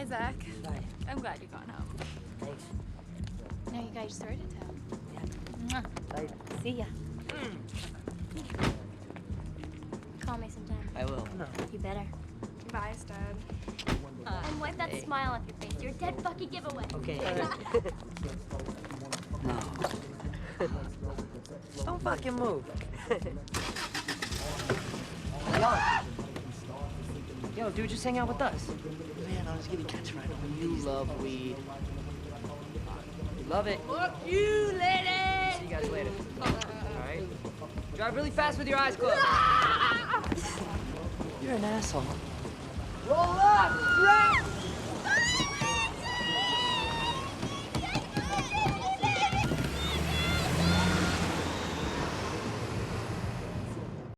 Bye, Zach. Bye. I'm glad you've gone home. Thanks. Now you got your story to tell. Yeah. Mwah. Bye. See ya. Call me sometime. I will. No. You better. Bye, Stud. And wipe that smile off your face. You're a dead fucking giveaway. Okay. No. Don't fucking move. Yo, dude, just hang out with us. Man, I was gonna catch right on. You love weed. You love it. Fuck you, lady! See you guys later. Alright? Drive really fast with your eyes closed. You're an asshole. Roll up! Right!